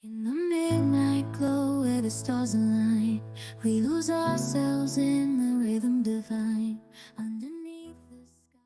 In the midnight glow where the stars align, we lose ourselves in the rhythm divine. Underneath the sky.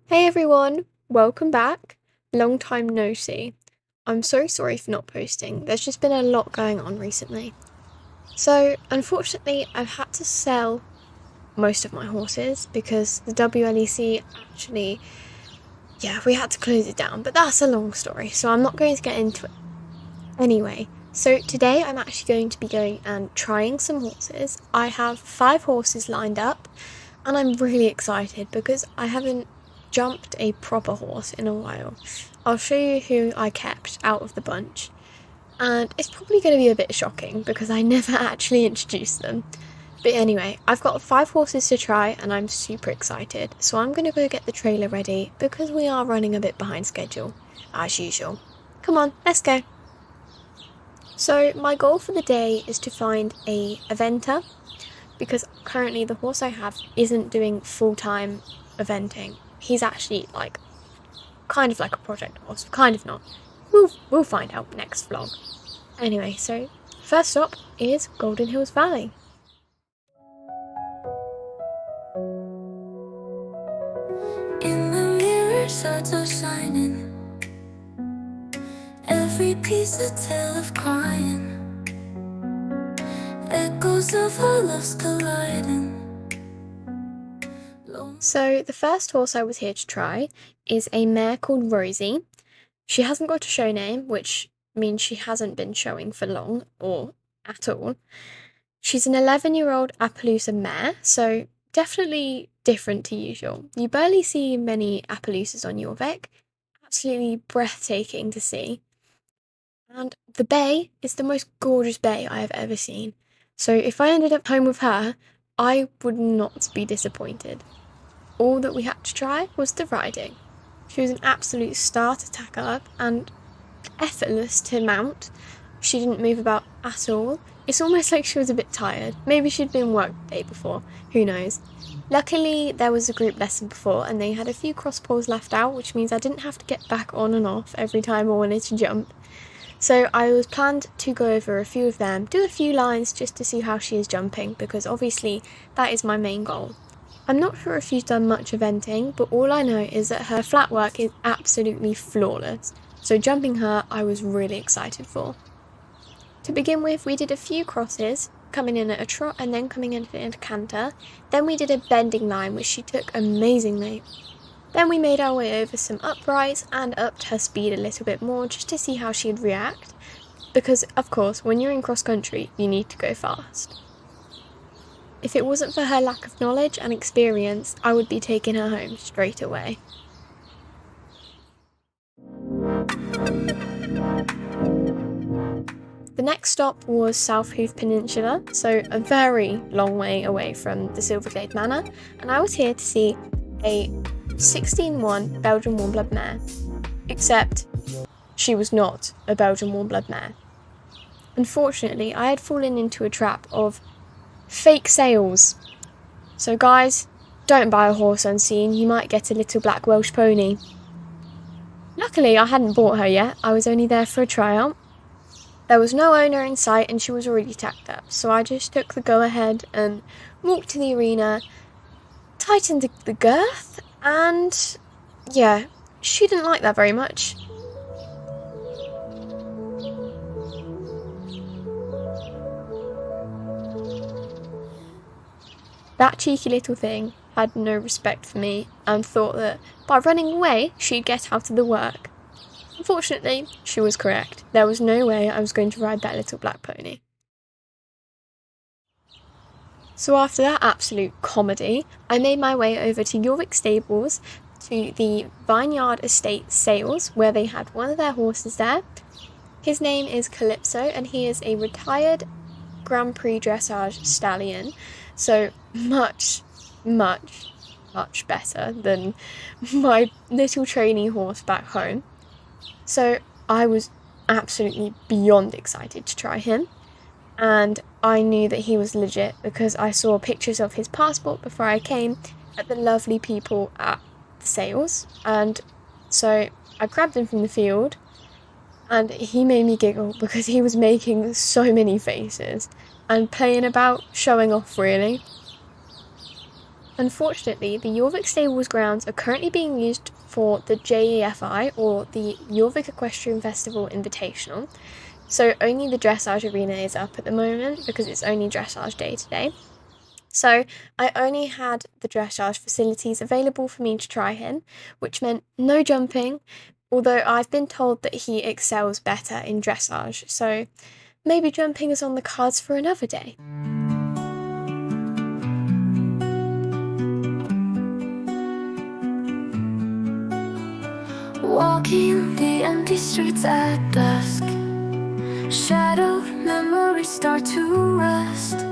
Hey everyone, welcome back. Long time no see. I'm so sorry for not posting. There's just been a lot going on recently. So, unfortunately, I've had to sell most of my horses because the WLEC actually, we had to close it down, but that's a long story, so I'm not going to get into it. Anyway, so today I'm actually going to be going and trying some horses. I have 5 horses lined up, and I'm really excited because I haven't jumped a proper horse in a while. I'll show you who I kept out of the bunch, and it's probably going to be a bit shocking because I never actually introduced them. But anyway, I've got 5 horses to try and I'm super excited, so I'm going to go get the trailer ready because we are running a bit behind schedule, as usual. Come on, let's go. So my goal for the day is to find a eventer, because currently the horse I have isn't doing full-time eventing. He's actually kind of like a project horse, kind of not. We'll find out next vlog. Anyway, so first stop is Golden Hills Valley. In the mirror, shards are shining. Every piece a tale of crying. Echoes of our loves colliding. So the first horse I was here to try is a mare called Rosie. She hasn't got a show name, which means she hasn't been showing for long or at all. She's an 11-year-old Appaloosa mare, so definitely different to usual. You barely see many Appaloosas on your Vec. Absolutely breathtaking to see. And the bay is the most gorgeous bay I have ever seen. So if I ended up home with her, I would not be disappointed. All that we had to try was the riding. She was an absolute star to tack up and effortless to mount. She didn't move about at all. It's almost like she was a bit tired. Maybe she'd been worked the day before. Who knows? Luckily, there was a group lesson before and they had a few cross poles left out, which means I didn't have to get back on and off every time I wanted to jump. So I was planned to go over a few of them, do a few lines just to see how she is jumping, because obviously that is my main goal. I'm not sure if she's done much eventing, but all I know is that her flat work is absolutely flawless. So jumping her, I was really excited for. To begin with, we did a few crosses, coming in at a trot and then coming in at a canter. Then we did a bending line, which she took amazingly. Then we made our way over some uprights and upped her speed a little bit more just to see how she'd react. Because, of course, when you're in cross country, you need to go fast. If it wasn't for her lack of knowledge and experience, I would be taking her home straight away. The next stop was South Hoof Peninsula, so a very long way away from the Silverglade Manor, and I was here to see a 16-1 Belgian warm-blood mare. Except, she was not a Belgian warm-blood mare. Unfortunately, I had fallen into a trap of fake sales. So guys, don't buy a horse unseen, you might get a little black Welsh pony. Luckily, I hadn't bought her yet, I was only there for a tryout. There was no owner in sight and she was already tacked up, so I just took the go-ahead and walked to the arena, tightened the girth, and she didn't like that very much. That cheeky little thing had no respect for me and thought that by running away she'd get out of the work. Unfortunately, she was correct. There was no way I was going to ride that little black pony. So after that absolute comedy, I made my way over to York Stables to the Vineyard Estate sales, where they had one of their horses there. His name is Calypso, and he is a retired Grand Prix dressage stallion, so much better than my little trainee horse back home. So I was absolutely beyond excited to try him, and I knew that he was legit because I saw pictures of his passport before I came at the lovely people at the sales, and so I grabbed him from the field, and he made me giggle because he was making so many faces and playing about, showing off really. Unfortunately, the Jorvik Stables grounds are currently being used for the JEFI, or the Jorvik Equestrian Festival Invitational, so only the dressage arena is up at the moment because it's only dressage day today. So I only had the dressage facilities available for me to try him, which meant no jumping, although I've been told that he excels better in dressage, so maybe jumping is on the cards for another day. Walking the empty streets at dusk, shadowed memories start to rust.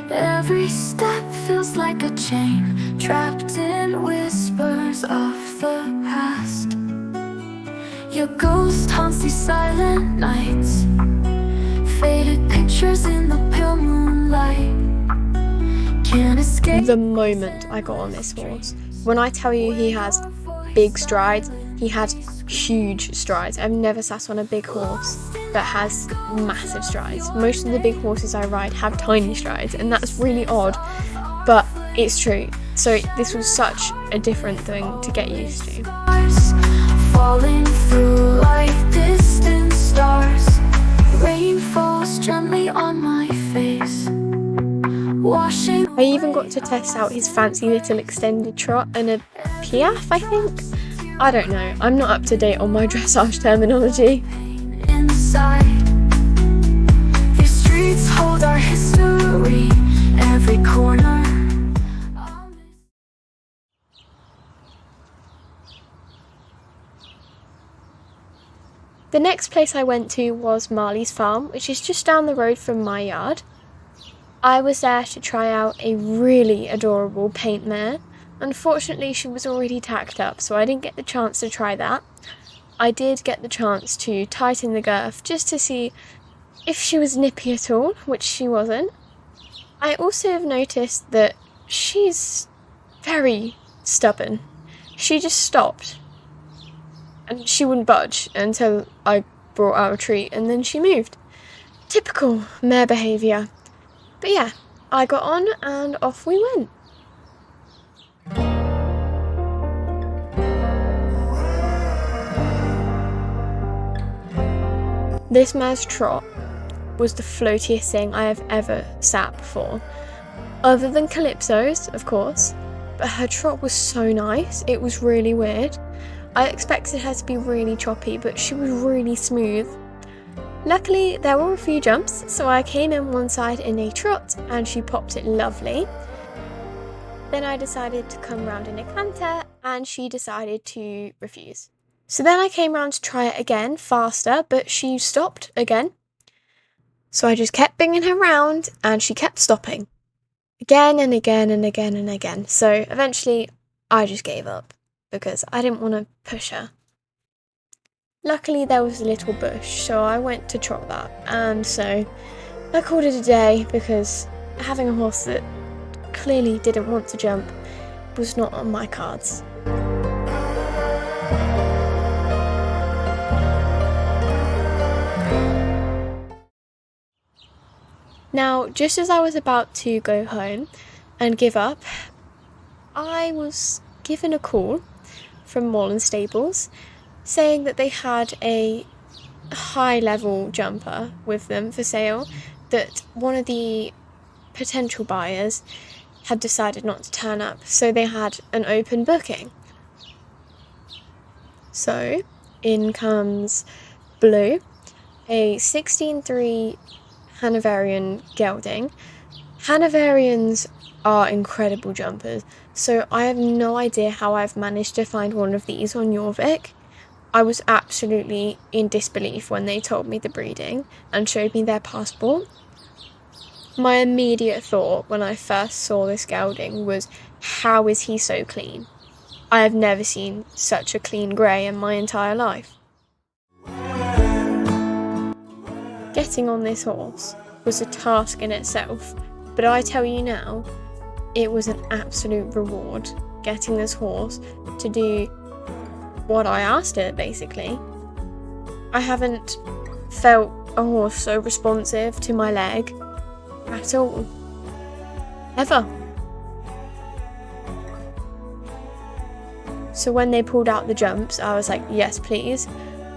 Every step feels like a chain, trapped in whispers of the past. Your ghost haunts these silent nights, faded pictures in the pale moonlight. Can't escape. The moment I got on this horse, when I tell you he has big strides, he had huge strides. I've never sat on a big horse that has massive strides. Most of the big horses I ride have tiny strides, and that's really odd, but it's true. So this was such a different thing to get used to. Falling through like distant stars, rain falls gently on my face, washing. I even got to test out his fancy little extended trot and a piaffe, I think. I don't know, I'm not up to date on my dressage terminology. Inside, these streets hold our history, every corner. The next place I went to was Marley's farm, which is just down the road from my yard. I was there to try out a really adorable paint mare. Unfortunately, she was already tacked up, so I didn't get the chance to try that. I did get the chance to tighten the girth just to see if she was nippy at all, which she wasn't. I also have noticed that she's very stubborn. She just stopped, and she wouldn't budge until I brought out a treat, and then she moved. Typical mare behaviour. But yeah, I got on and off we went. This mare's trot was the floatiest thing I have ever sat before. Other than Calypso's, of course, but her trot was so nice, it was really weird. I expected her to be really choppy, but she was really smooth. Luckily, there were a few jumps, so I came in one side in a trot and she popped it lovely. Then I decided to come round in a canter and she decided to refuse. So then I came round to try it again, faster, but she stopped again. So I just kept bringing her round and she kept stopping. Again and again and again and again. So eventually I just gave up because I didn't want to push her. Luckily there was a little bush, so I went to trot that, and so I called it a day because having a horse that clearly didn't want to jump was not on my cards. Now, just as I was about to go home and give up, I was given a call from Moreland Stables saying that they had a high-level jumper with them for sale, that one of the potential buyers had decided not to turn up, so they had an open booking. So, in comes Blue, a 16.3 Hanoverian gelding, Hanoverians are incredible jumpers, so I have no idea how I've managed to find one of these on Jorvik. I was absolutely in disbelief when they told me the breeding and showed me their passport. My immediate thought when I first saw this gelding was, how is he so clean? I have never seen such a clean grey in my entire life. Getting on this horse was a task in itself, but I tell you now, it was an absolute reward getting this horse to do what I asked it, basically. I haven't felt a horse so responsive to my leg at all. Ever. So when they pulled out the jumps, I was like, yes please.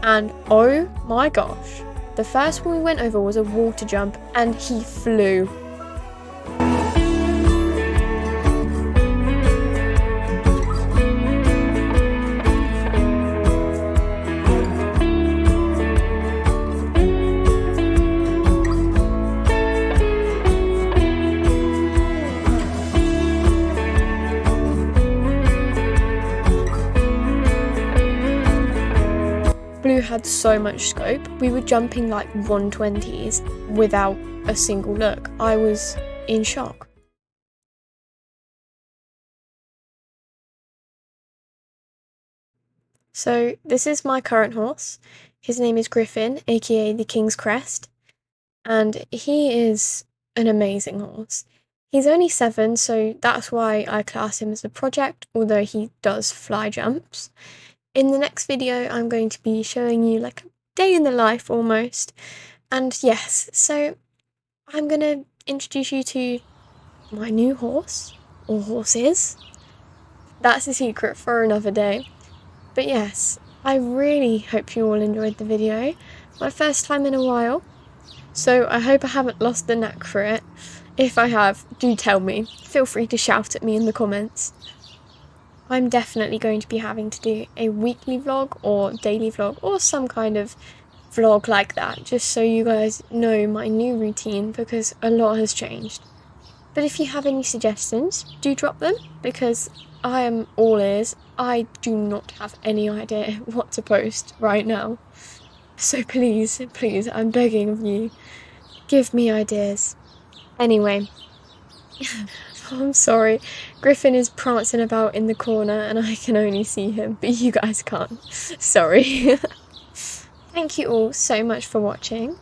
And oh my gosh, the first one we went over was a water jump and he flew. Blue had so much scope. We were jumping like 120s without a single look. I was in shock. So this is my current horse. His name is Griffin, aka the King's Crest, and he is an amazing horse. He's only 7, so that's why I class him as a project, although he does fly jumps. In the next video, I'm going to be showing you like a day in the life almost. And yes, so I'm going to introduce you to my new horse, or horses. That's a secret for another day. But yes, I really hope you all enjoyed the video. My first time in a while. So I hope I haven't lost the knack for it. If I have, do tell me. Feel free to shout at me in the comments. I'm definitely going to be having to do a weekly vlog or daily vlog or some kind of vlog like that, just so you guys know my new routine, because a lot has changed. But if you have any suggestions, do drop them, because I am all ears. I do not have any idea what to post right now. So please, please, I'm begging of you, give me ideas. Anyway. I'm sorry, Griffin is prancing about in the corner and I can only see him, but you guys can't. Sorry. Thank you all so much for watching,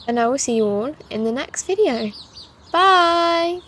and I will see you all in the next video. Bye!